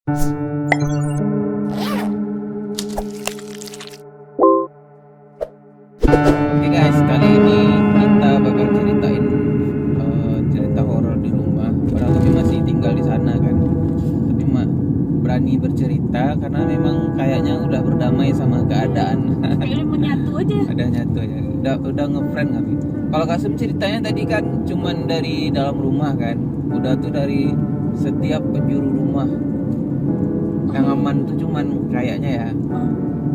Oke guys, kali ini kita bakal ceritain cerita horor di rumah. Padahal kami masih tinggal di sana kan. Tapi berani bercerita karena memang kayaknya udah berdamai sama keadaan. Kayaknya menyatu aja. Ada nyatu ya. Udah ngefriend kami. Kalau Kasem ceritanya tadi kan cuman dari dalam rumah kan. Udah tuh dari setiap penjuru rumah. Yang aman tuh cuman kayaknya ya.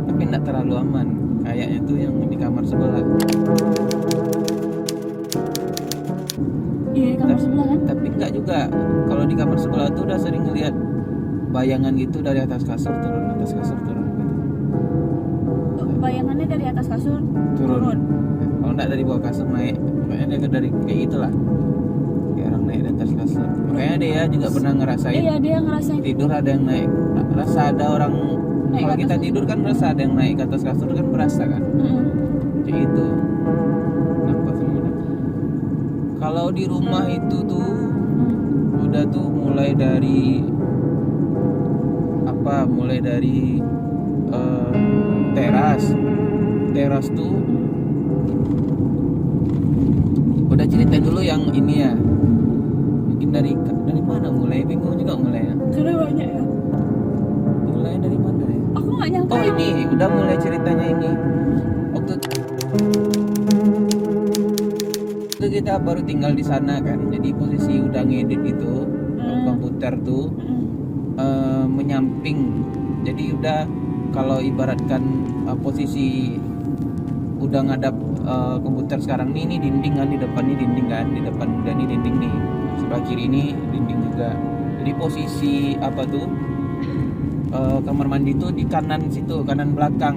Tapi enggak terlalu aman. Kayaknya tuh yang di kamar sebelah. Iya, kamar sebelah kan? Tapi enggak juga. Kalau di kamar sebelah tuh udah sering ngeliat bayangan gitu dari atas kasur turun, atas kasur turun. Bayangannya dari atas kasur turun. Kalau enggak dari bawah kasur naik. Pokoknya dia dari kayak gitulah. Kayak orang naik di atas kasur. Makanya dia juga pernah ngerasain. Iya, dia ngerasain. Tidur ada yang naik. Rasa ada orang. Naik Kalau ke kita atas. tidur kan rasa ada yang naik ke atas kasur kan berasa kan. Kayak gitu. Nampak semua. Kalau di rumah itu tuh udah tuh mulai dari teras tuh udah cerita dulu yang ini ya. Mungkin dari mana mulai, bingung juga mulai ya. Karena banyak ya. Mulai dari mana ya? Aku nggak nyangka. Oh ini udah mulai ceritanya ini. Waktu itu kita baru tinggal di sana kan, jadi posisi udah ngedit gitu, komputer tuh menyamping. Jadi udah kalau ibaratkan posisi udah ngadap komputer sekarang nih, ini dinding kan, di depan nih dinding kan, di depan udah nih dinding nih, sebelah kiri ini dinding juga. Jadi posisi apa tuh kamar mandi tuh di kanan situ, kanan belakang.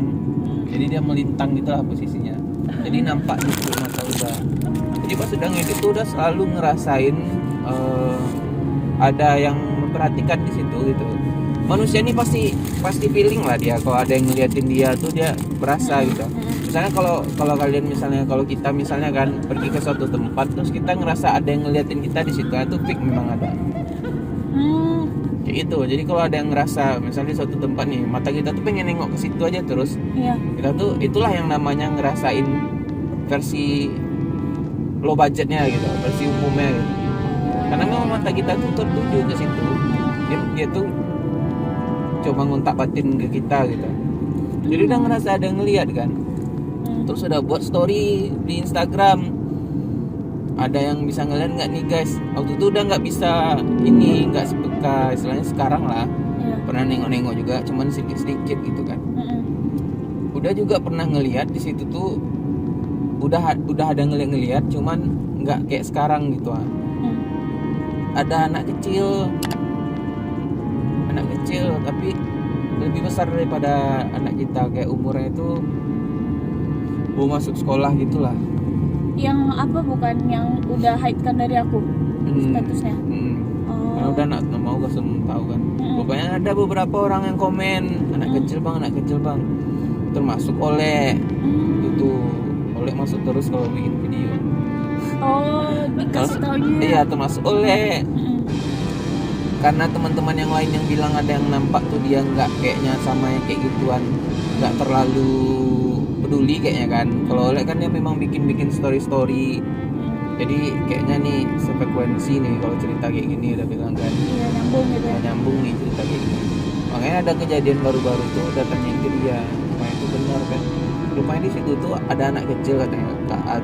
Jadi dia melintang gitu lah posisinya. Jadi nampak gitu mata udah. Jadi pas udah ngedit tuh udah selalu ngerasain ada yang memperhatikan di situ gitu. Manusia ini pasti feeling lah dia, kalau ada yang ngeliatin dia tuh dia berasa gitu. Misalnya kalau kalian kalau kita misalnya kan pergi ke suatu tempat terus kita ngerasa ada yang ngeliatin kita di situ, itu fix memang ada. Kayak itu. Jadi kalau ada yang ngerasa misalnya di suatu tempat nih, mata kita tuh pengen nengok ke situ aja terus. Iya. Kita tuh itulah yang namanya ngerasain versi low budgetnya gitu, versi umumnya gitu. Karena memang mata kita tuh tertuju ke situ. Dia tuh coba ngontak batin ke kita gitu. Jadi udah ngerasa ada yang ngeliat kan. Terus udah buat story di Instagram. Ada yang bisa ngeliat nggak nih guys? Waktu itu udah nggak bisa ini, nggak sepeka istilahnya sekarang lah. Iya. Pernah nengok-nengok juga, cuman sedikit-sedikit gitu kan. Udah juga pernah ngeliat di situ tuh. Udah ada ngeliat, cuman nggak kayak sekarang gitu. Ada anak kecil tapi lebih besar daripada anak kita, kayak umurnya itu mau masuk sekolah gitulah. Yang apa, bukan yang udah hide kan dari aku statusnya. Karena udah nak mau kasih tahu kan. Pokoknya ada beberapa orang yang komen anak kecil bang, termasuk Oleh. Itu Oleh masuk terus kalau bikin video. Oh, dikasih taunya. Iya, termasuk Oleh. Karena teman-teman yang lain yang bilang ada yang nampak tuh, dia nggak kayaknya sama yang kayak gituan, nggak terlalu peduli kayaknya kan. Kalau Oleh kan dia memang bikin story. Jadi kayaknya nih sefrekuensi nih kalau cerita kayak gini, udah bilang kan. Iya, nyambung gitu ya. Nyambung nih cerita kayak gini. Makanya ada kejadian baru-baru tuh udah tanyain ke dia, rupanya itu benar kan. Rupanya di situ tuh ada anak kecil katanya.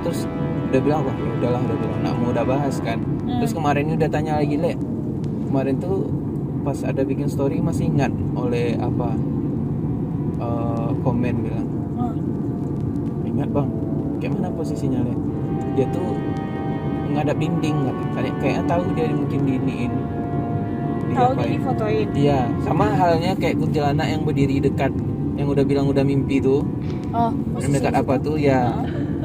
Terus udah bilang, wah ya udahlah, udah bilang nggak mau udah bahas kan. Terus kemarin ini udah tanya lagi, Le. Kemarin tuh pas ada bikin story masih ingat Oleh apa komen bilang, ingat bang, kayak mana posisinya, Le? Dia tuh ngadap dinding, kayaknya tahu dia mungkin diiniin. Tahu jadi fotoin. Iya, sama halnya kayak kuntilanak yang berdiri dekat, yang udah bilang udah mimpi tuh. Oh, yang dekat apa tuh ya?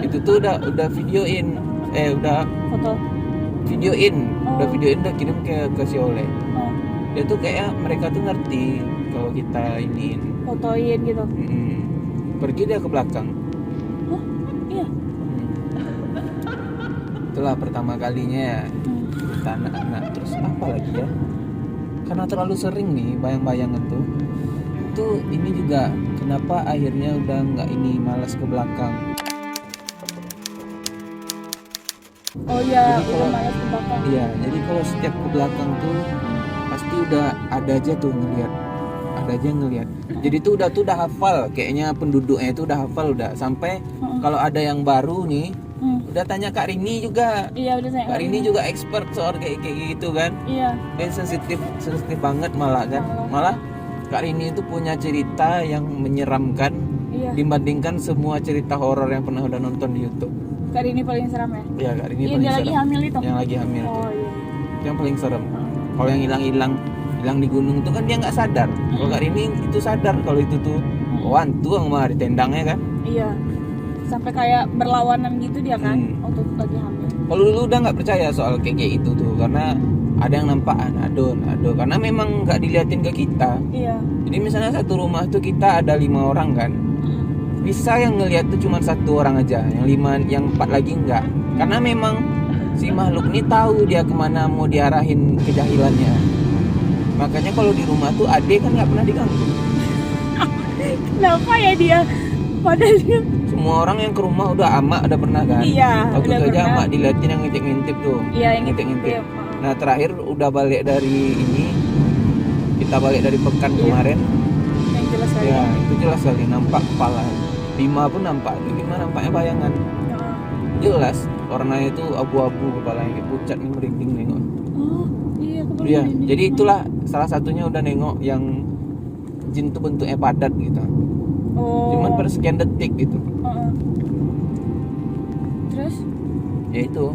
Itu tuh udah videoin, udah foto. Udah videoin, udah kirim ke si Oleh. Dia tuh kayak mereka tuh ngerti kalau kita iniin, fotoin gitu. Pergi dia ke belakang. Oh, iya. Itulah pertama kalinya ya. Kita anak-anak. Terus apa lagi ya? karena terlalu sering nih bayang-bayangan tuh. Itu ini juga kenapa akhirnya udah nggak ini, malas ke belakang. Oh iya, Jadi udah kalau- malas ke belakang. Iya, jadi kalau setiap ke belakang tuh pasti udah ada aja tuh ngelihat. Ada aja ngelihat. Jadi tuh udah hafal, kayaknya penduduknya itu udah hafal udah. Sampai kalau ada yang baru nih, udah tanya Kak Rini juga. Iya, udah saya. Kak Rini juga expert soal kayak gitu kan. Iya. Dia sensitif banget malah kan. Malah Kak Rini itu punya cerita yang menyeramkan Iya. dibandingkan semua cerita horor yang pernah udah nonton di YouTube. Kali ini paling seram ya. Iya, Kak Rini Iya, paling dia lagi serem. hamil itu. Yang lagi hamil tuh. Oh iya. Itu yang paling serem. Kalau yang hilang di gunung tuh kan dia nggak sadar. Kalau Kak Rini itu sadar kalau itu tuh hantu yang mah di tendangnya kan. Iya. Sampai kayak berlawanan gitu dia kan waktu lagi hamil. Kalau dulu udah nggak percaya soal kayak itu tuh, karena ada yang nampak ado karena memang nggak diliatin ke kita. Iya. Jadi misalnya satu rumah tuh kita ada 5 orang kan, bisa yang ngelihat tuh cuma 1 orang aja, yang 4 lagi enggak. Karena memang si makhluk ini tahu dia kemana mau diarahin kejahilannya. Makanya kalau di rumah tuh Ade kan nggak pernah diganggu. Kenapa ya dia? Padahal dia. Semua orang yang ke rumah udah udah pernah kan. Iya. Waktu Udah itu aja pernah. Amak diliatin yang ngintip-ngintip tuh. Iya, yang ngintip-ngintip. ngintip. Nah terakhir udah balik dari ini, kita balik dari pekan Iya. kemarin. Yang jelas kali. Ya itu jelas sekali nampak kepala. Bima pun nampak. Bima nampaknya bayangan. Heeh. Jelas warnanya itu abu-abu, kepalanya kayak pucat nih, merinding nengok. Oh, iya aku baru Iya, ini. jadi itulah salah satunya udah nengok yang jin tuh bentuknya padat gitu. Oh. Cuman per sekian detik gitu. Heeh. Terus Ya itu.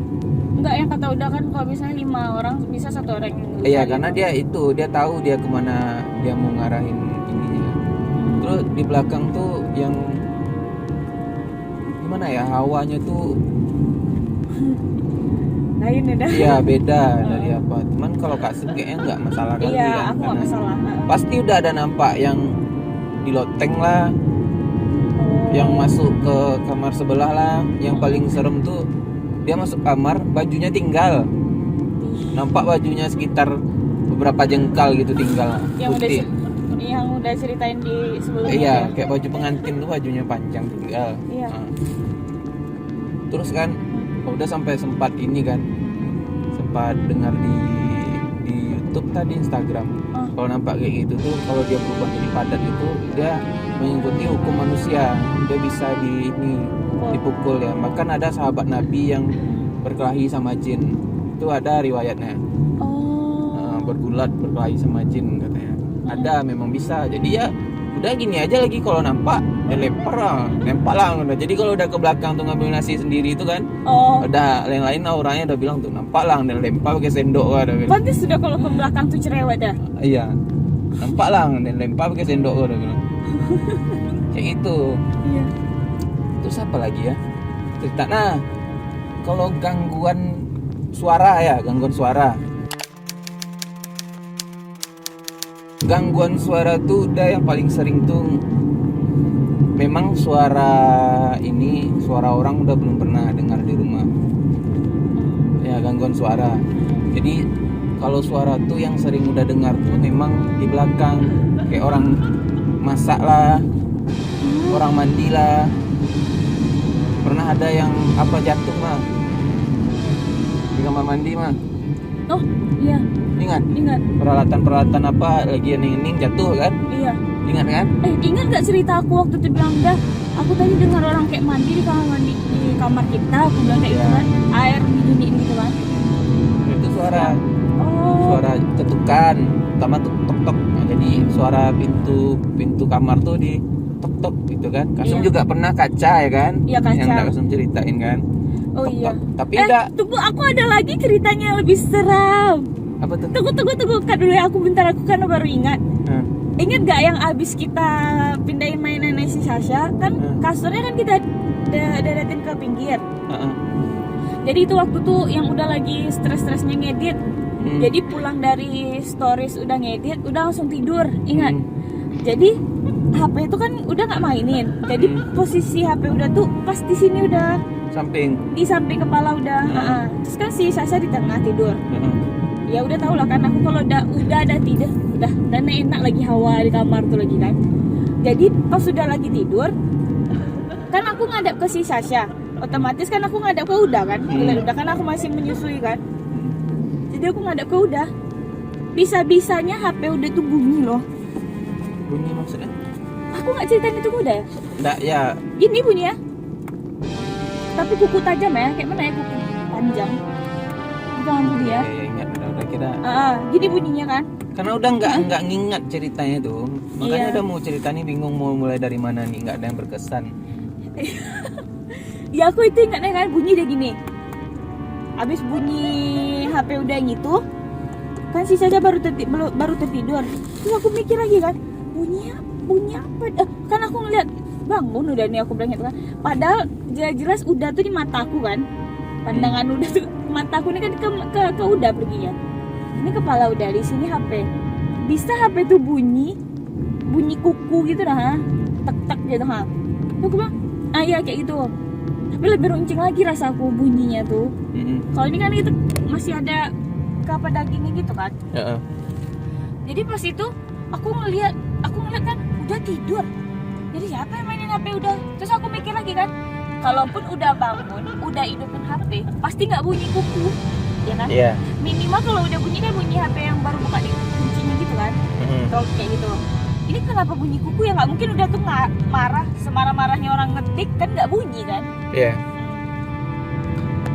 enggak, yang kata udah kan kalau misalnya 5 orang bisa 1 orang yang Iya, cari karena itu. dia tahu dia kemana dia mau ngarahin ininya. Terus di belakang tuh yang gimana ya, hawanya tuh lain ya dah. iya beda dari apa. Cuman kalau Kasem kayaknya nggak masalah kali Iya, ya. aku nggak Karena masalah. pasti udah ada nampak yang di loteng lah, Oh. yang masuk ke kamar sebelah lah. Yang paling serem tuh dia masuk kamar, bajunya tinggal. Nampak bajunya sekitar beberapa jengkal gitu tinggal. yang udah Putih. yang udah ceritain di sebelumnya. Iya, ya? kayak baju pengantin tuh bajunya panjang tinggal. Iya. Nah. Terus kan udah sampai sempat ini kan, sempat dengar di YouTube tadi, Instagram. Kalau nampak kayak gitu tuh, kalau dia berubah jadi padat itu dia mengikuti hukum manusia, dia bisa dipukul ya. Bahkan ada sahabat Nabi yang berkelahi sama jin, itu ada riwayatnya. Oh. Bergulat berkelahi sama jin katanya. Ada, memang bisa. Jadi ya udah gini aja lagi, kalau nampak ya lempar lah udah. Jadi kalau udah ke belakang tuh ngambil nasi sendiri itu kan, Oh. udah lain-lain auranya udah bilang tuh nampak lah, dan lempar pakai sendok lah udah bilang. Pantes sudah kalau ke belakang tuh cerewet dah. Iya, nampak lah, dan lempar pakai sendok udah bilang. Kayak itu. Iya. Terus apa lagi ya cerita? Nah, kalau gangguan suara. Gangguan suara tuh udah yang paling sering tuh memang suara orang udah belum pernah dengar di rumah. Ya, gangguan suara. Jadi kalau suara tuh yang sering udah dengar tuh memang di belakang, kayak orang masak lah, orang mandi lah. Pernah ada yang jatuh mah di kamar mandi mah. Oh, iya, Ingat? ingat. Peralatan lagi yang jatuh kan? Iya. Ingat kan? Ingat gak cerita aku waktu itu bilang dah, aku tadi dengar orang kayak mandi di kamar kita, aku bilang kayak gitu Iya. kan, air diginiin gitu kan. Itu suara Oh. ketukan, pertama tuh tok tok. Nah, jadi suara pintu kamar tuh di tok tok gitu kan. Kasum Iya. juga pernah kaca ya kan? Iya, kaca. Yang udah Kasum ceritain kan. Oh Tok, iya. tok. Tapi enggak Tunggu, aku ada lagi ceritanya yang lebih seram. apa tuh? Tunggu, kan dulu ya, aku karena baru ingat. Hah. Ingat gak yang abis kita pindahin mainannya si Sasha, kan kasurnya kan kita deretin ke pinggir. Heeh. Jadi itu waktu tuh yang udah lagi stres-stresnya ngedit. Hmm. Jadi pulang dari stories udah ngedit, udah langsung tidur. Ingat. Hmm. Jadi HP itu kan udah nggak mainin. Jadi posisi HP udah tuh pas di sini udah Samping. di samping kepala udah. Terus kan si Sasha di tengah tidur. Heeh. Ya udah tau lah kan, aku kalau udah ada tidur, udah enak lagi hawa di kamar tuh lagi kan. Jadi pas sudah lagi tidur, kan aku ngadap ke si Sasha, otomatis kan aku ngadap ke Uda kan. Udah kan aku masih menyusui kan. Jadi aku ngadap ke Uda. Bisa-bisanya HP Uda tuh bunyi loh. Bunyi maksudnya? Aku nggak ceritain itu ke Uda ya? Nggak, ya. Ini bunyi ya. Tapi kuku tajam ya, kayak mana ya, kuku panjang. Itu lampu dia. Ya, ingat udah kira. Gini bunyinya kan. Karena udah nggak ngingat ceritanya tuh. Makanya Iya. udah mau cerita nih bingung mau mulai dari mana nih, nggak ada yang berkesan. Ya aku itu ingatnya kan bunyi dia gini. Abis bunyi HP Uda yang itu, kan si Sasha baru tertidur. Terus aku mikir lagi kan, bunyi apa? Kan aku ngeliat bangun udah nih, aku bilang gitu kan. Padahal jelas Uda tuh di mata aku kan. Pandangan Uda tuh mata aku ini kan ke Uda perginya. Ini kepala Uda, di sini HP. Bisa HP tuh bunyi kuku gitu dah, tek gitu ha. Terus aku bilang, iya kayak gitu. Tapi lebih runcing lagi rasaku bunyinya tuh. Kalau ini kan itu masih ada apa dagingnya gitu kan. Jadi pas itu aku ngeliat kan udah tidur. Jadi siapa yang mainin HP Uda? Terus aku mikir lagi kan, kalaupun udah bangun, udah hidupin HP, pasti nggak bunyi kuku, ya kan? Iya. Minimal kalau udah bunyi kan bunyi HP yang baru buka di kuncinya gitu kan. Kalau kayak gitu. Ini kenapa bunyi kuku ya? Nggak mungkin Uda tuh nggak marah, semarah-marahnya orang ngetik kan nggak bunyi kan? Iya.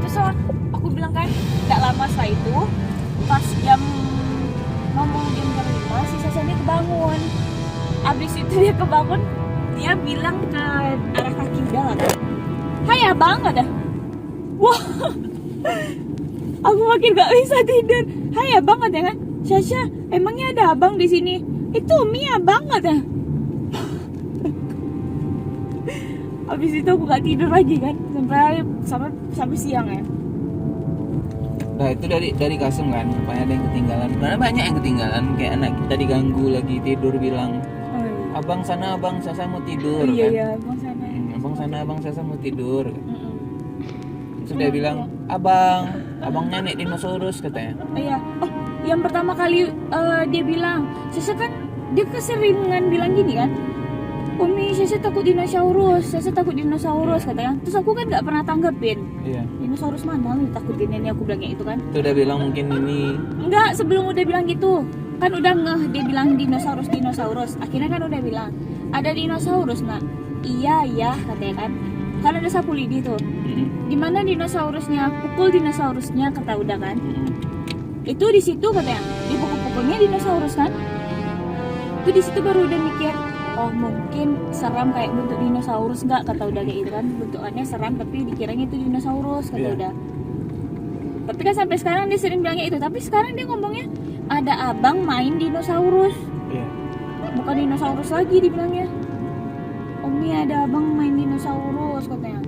Terus aku bilang kan, nggak lama setelah itu, pas jam 5 si Sasha dia kebangun. Abis itu dia kebangun, dia bilang ke arah kaki Uda lah kan, hai abang ada. Wah, aku makin gak bisa tidur. Hai abang ada kan, Sasha emangnya ada abang di sini? Itu Umi abang ada. Abis itu aku gak tidur lagi kan sampai siang ya. Nah itu dari Kasem kan, supaya ada yang ketinggalan. Karena banyak yang ketinggalan, kayak anak kita diganggu lagi tidur bilang, abang sana abang Sasa mau tidur kan. Iya abang sana. Abang sana abang Sasa mau tidur. Sudah bilang, abangnya nek dinosaurus katanya. Iya. Oh, yang pertama kali dia bilang, Sasa kan dia keseringan bilang gini kan, Umi Sasa takut dinosaurus katanya. Terus aku kan nggak pernah tanggepin. Iya. Dinosaurus mana nih takutin ini, aku bilangnya itu kan. Itu udah bilang mungkin ini. Enggak, sebelum udah bilang gitu kan udah ngeh dia bilang dinosaurus. Akhirnya kan udah bilang ada dinosaurus nak. Iya katanya kan ada sapu lidi tuh. Gimana dinosaurusnya? Pukul dinosaurusnya kata Uda kan. Itu di situ katanya dipukul-pukulnya dinosaurus kan. Itu di situ baru udah mikir, oh mungkin seram kayak bentuk dinosaurus nggak, kata Uda kayak gitu kan. Bentukannya seram tapi dikiranya itu dinosaurus kata Uda. Tapi kan sampai sekarang dia sering bilangnya itu. Tapi sekarang dia ngomongnya ada abang main dinosaurus. Bukan dinosaurus lagi dibilangnya. Umi ada abang main dinosaurus katanya.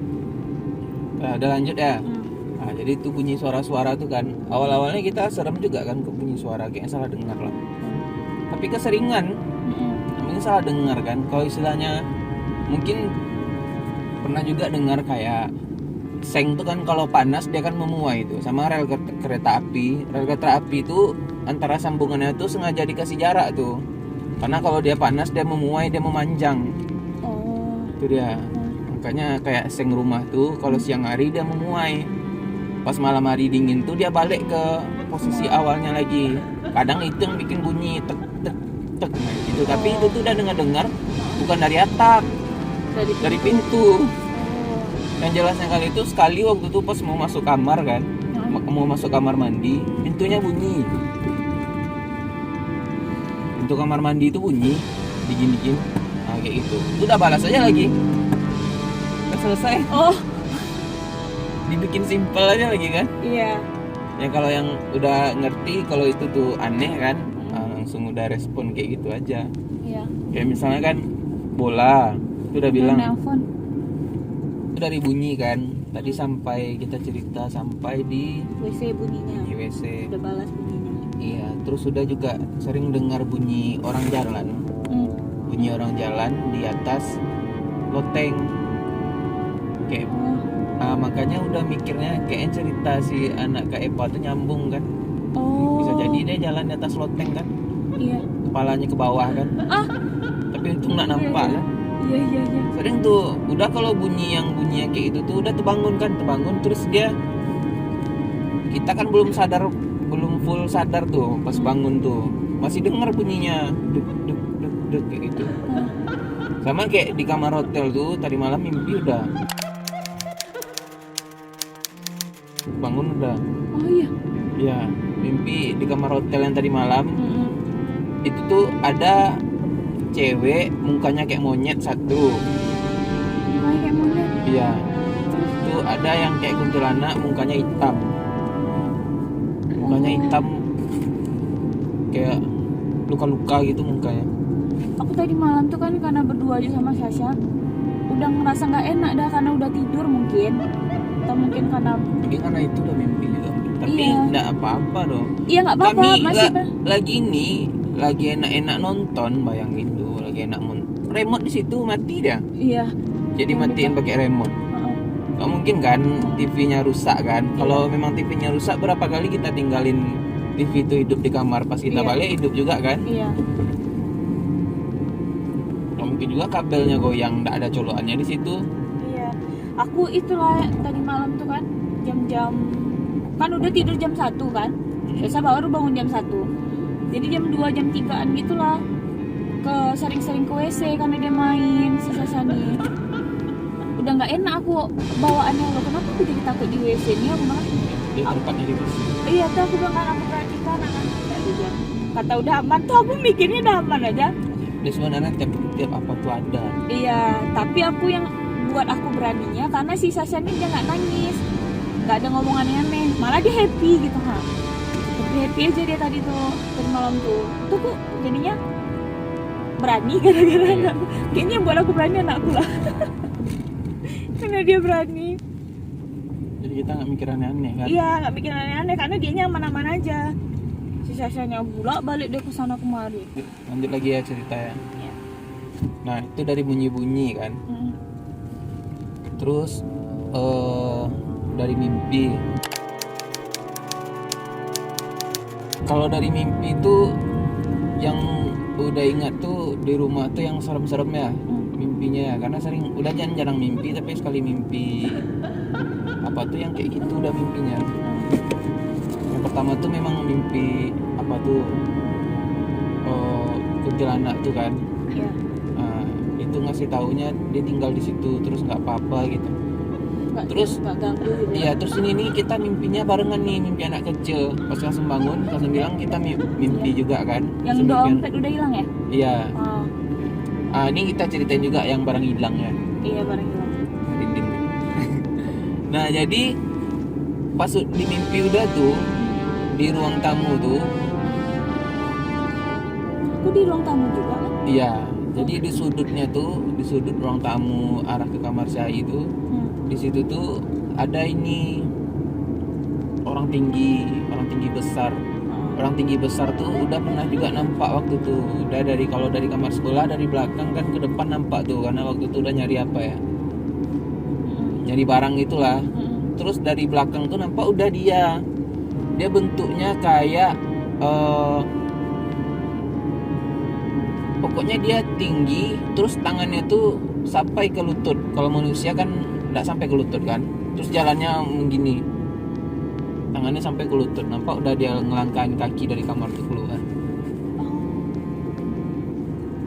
Nah, udah lanjut ya. Nah, jadi itu bunyi suara-suara tuh kan. Awal-awalnya kita serem juga kan ke bunyi suara, kayaknya salah dengar lah. Tapi keseringan, mungkin salah dengar kan. Kalau istilahnya mungkin pernah juga dengar kayak seng tuh kan kalau panas dia kan memuai itu, sama rel kereta api. Rel kereta api itu antara sambungannya tuh sengaja dikasih jarak tuh. Karena kalau dia panas dia memuai, dia memanjang. Itu dia. Makanya kayak seng rumah tuh kalau siang hari dia memuai. Pas malam hari dingin tuh dia balik ke posisi awalnya lagi. Kadang itu yang bikin bunyi tek tek tek gitu. Tapi itu tuh udah dengar bukan dari atap, dari pintu. Yang jelasnya kali itu sekali waktu itu pas mau masuk kamar kan, mau masuk kamar mandi, pintunya bunyi. Pintu kamar mandi itu bunyi, digin-digin, nah kayak gitu. Itu udah balas aja lagi, udah selesai. Dibikin simpel aja lagi kan? Iya. Ya kalau yang udah ngerti kalau itu tuh aneh kan, langsung udah respon kayak gitu aja. Iya. Kayak misalnya kan bola, itu udah bilang. Nelfon. Itu dari bunyi kan. Tadi sampai kita cerita sampai di WC bunyinya. Di WC. Udah balas bunyinya. Iya, terus udah juga sering dengar bunyi orang jalan. Bunyi orang jalan di atas loteng. Kayak makanya udah mikirnya kayaknya cerita si anak Kak Epa tuh nyambung kan. Oh. Bisa jadi dia jalan di atas loteng kan, Iya. kepalanya ke bawah kan, Ah. tapi untung nggak nampak Iya, kan. Iya iya iya. Sering tuh udah kalau bunyinya kayak gitu tuh udah terbangun terus dia, kita kan belum full sadar tuh pas bangun tuh masih dengar bunyinya duk duk duk duk kayak gitu. Sama kayak di kamar hotel tuh tadi malam mimpi udah bangun udah. Oh iya. Ya, mimpi di kamar hotel yang tadi malam Mm-mm. itu tuh ada cewek mukanya kayak monyet satu. Kayak monyet. Iya. Tuh ada yang kayak kuntilanak mukanya hitam. Mukanya hitam kayak luka-luka gitu mukanya. Aku tadi malam tuh kan karena berdua aja sama Sasha, udah ngerasa nggak enak dah karena udah tidur mungkin, atau mungkin karena Mungkin karena itu udah mimpi juga. Tapi Iya. enggak apa-apa dong. iya nggak apa-apa Kami masih lagi enak-enak nonton, bayangin tuh, lagi enak remote di situ mati dah. iya. Jadi Yang matiin pakai remote. Heeh. Gak mungkin kan TV-nya rusak kan. Iya. Kalau memang TV-nya rusak, berapa kali kita tinggalin TV itu hidup di kamar, pas kita Iya. balik hidup juga kan. Iya. Gak mungkin juga kabelnya goyang, nggak ada colokannya di situ. Iya. Aku itulah tadi malam tuh kan jam-jam kan udah tidur jam 1 kan. Biasa baru bangun jam 1. Jadi jam 2 jam 3-an gitulah sering-sering ke WC karena dia main si Sasani. Udah nggak enak aku bawaannya loh. Kenapa aku jadi takut di WC ini? Aku malah Dia tempatnya di situ. iya tuh aku bilang kan aku perhatikan akan dia kata udah aman tuh aku mikirnya udah aman aja. Dia sebenarnya tiap apa tuh ada. Iya, tapi aku yang buat aku beraninya karena si Sasha ini dia nggak nangis, nggak ada ngomongan aneh, malah dia happy gitu ha. Happy aja dia tadi malam tuh kok jadinya berani gara-gara Iya. kayaknya yang buat aku berani anakku lah. Karena dia berani. Jadi kita nggak mikir aneh-aneh kan. Iya, nggak bikin aneh-aneh karena dia aman-aman aja. Si Sasha-nya balik dia ke sana kemari. Lanjut lagi ya cerita ya. Iya. Nah itu dari bunyi-bunyi kan. Mm. Terus dari mimpi. Kalau dari mimpi itu yang udah ingat tuh di rumah tuh yang serem-serem ya mimpinya ya. Karena udah jarang mimpi, tapi sekali mimpi apa tuh yang kayak gitu udah mimpinya. Yang pertama tuh memang mimpi apa tuh kuntilanak tuh kan. Iya. Nah, itu ngasih taunya dia tinggal di situ terus nggak apa-apa gitu. Terus nggak ganggu gitu. iya, terus ini kita mimpinya barengan nih, mimpi anak kecil. Pas langsung bangun langsung bilang kita mimpi juga kan. Yang Langsung bikin- dompet udah hilang ya? Iya. Oh, Ini kita ceritain juga yang barang hilang ya. iya barang hilang. Merinding. Nah jadi pas di mimpi udah tuh di ruang tamu tuh, Aku di ruang tamu juga kan? iya. Jadi di sudutnya tuh, di sudut ruang tamu arah ke kamar saya itu, di situ tuh ada ini orang tinggi besar. Orang tinggi besar tuh udah pernah juga nampak waktu tuh. Udah kalau dari kamar sebelah dari belakang kan ke depan nampak tuh, karena waktu itu udah nyari apa ya? Nyari barang itulah. Terus dari belakang tuh nampak udah dia bentuknya kayak pokoknya dia tinggi, terus tangannya tuh sampai ke lutut. Kalau manusia kan nggak sampai ke lutut kan, terus jalannya begini, tangannya sampai ke lutut. Nampak udah dia ngelangkain kaki dari kamar tuh keluar.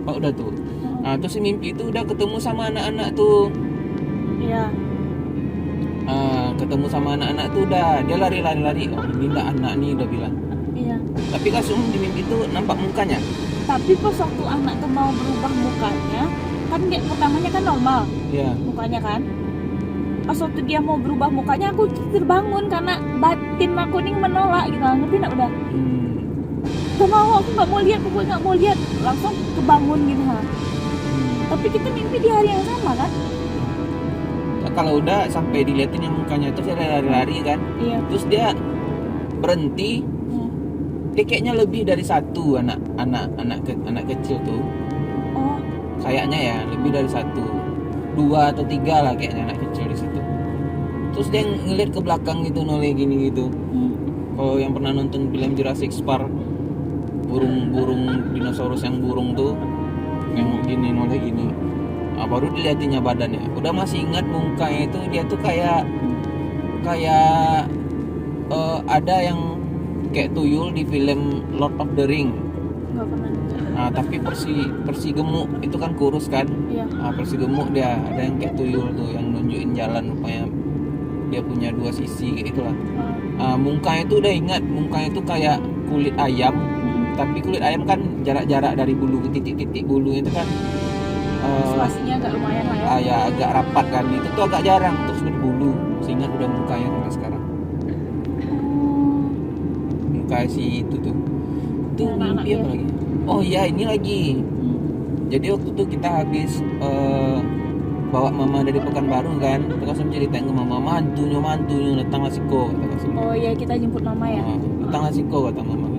Nampak udah tuh. Nah terus si mimpi itu udah ketemu sama anak-anak tuh. Iya. Ketemu sama anak-anak tuh udah dia lari. Oh ini nggak anak nih, udah bilang. Iya. Tapi langsung di mimpi itu nampak mukanya. Tapi pas waktu anak tuh mau berubah mukanya, kan dia pertamanya kan normal Iya. mukanya kan. Pas waktu dia mau berubah mukanya aku tuh terbangun karena batin aku nih menolak gitu, ngerti nggak udah? Gak mau, aku nggak mau lihat, pokoknya nggak mau lihat, langsung kebangun gitu ha. Tapi kita mimpi di hari yang sama kan? Nah, kalau udah sampai diliatin yang mukanya terus dia lari kan. Iya. Terus dia berhenti. Dia kayaknya lebih dari satu anak kecil tuh. Oh, Kayaknya ya lebih dari satu, 2 atau 3 lah kayaknya anak kecil di situ. Terus dia ngeliat ke belakang gitu, noleh gini gitu. Kalau yang pernah nonton film Jurassic Park, burung dinosaurus yang burung tuh yang gini noleh gini. Nah, baru dilihatinnya badannya. Udah masih ingat mukanya itu, dia tuh kayak ada yang kayak tuyul di film Lord of the Ring. Nggak pernah juga. Nah, tapi persi gemuk itu kan kurus kan. Iya. Nah, persi gemuk dia ada yang kayak tuyul tuh yang nunjukin jalan, rupanya dia punya dua sisi kayak itulah. Mukanya itu udah ingat, mukanya itu kayak kulit ayam, tapi kulit ayam kan jarak-jarak dari bulu ke titik-titik bulu itu kan Spasinya agak lumayan lah ya. ya agak rapat kan, itu tuh agak jarang terus berbulu. Seingat udah mukanya sampai sekarang. Muka si itu tuh. Itu Anak-anak mimpi apa dia. lagi? Oh iya, ini lagi. Jadi waktu itu kita habis bawa mama dari Pekanbaru kan, kita langsung ceritain ke mama, mantunya datang Lasiko, kata Lasiko. Oh iya, kita jemput mama ya. Datang Lasiko kata mama.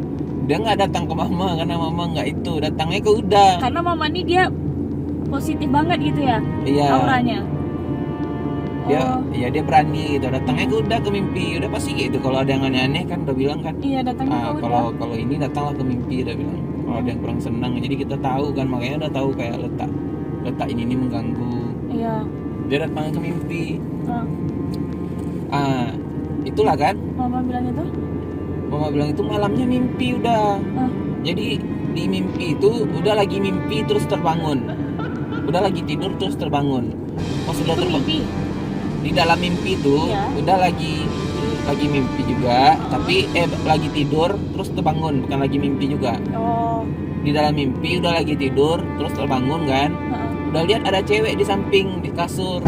Dia nggak datang ke mama karena mama nggak itu, datangnya ke Uda. Karena mama ini dia positif banget gitu ya, Iya. auranya. Iya dia berani gitu, datangnya ke Uda, ke mimpi. Udah pasti gitu, kalau ada yang aneh-aneh kan udah bilang kan. Iya, datangnya ke Uda. Kalau ini datanglah ke mimpi, udah bilang. Kalau ada yang kurang senang, jadi kita tahu kan, makanya udah tahu kayak letak ini mengganggu. Iya. Dia datang ke mimpi. Ah, Itulah kan. mama bilang itu. Mama bilang itu malamnya mimpi udah. Ah. Jadi di mimpi itu udah lagi mimpi terus terbangun. Udah lagi tidur terus terbangun. Pas udah Itu terbangun mimpi. di dalam mimpi itu Iya. udah lagi mimpi juga, tapi lagi tidur terus terbangun, bukan lagi mimpi juga. Oh. Di dalam mimpi udah lagi tidur terus terbangun kan. Heeh. Udah lihat ada cewek di samping di kasur.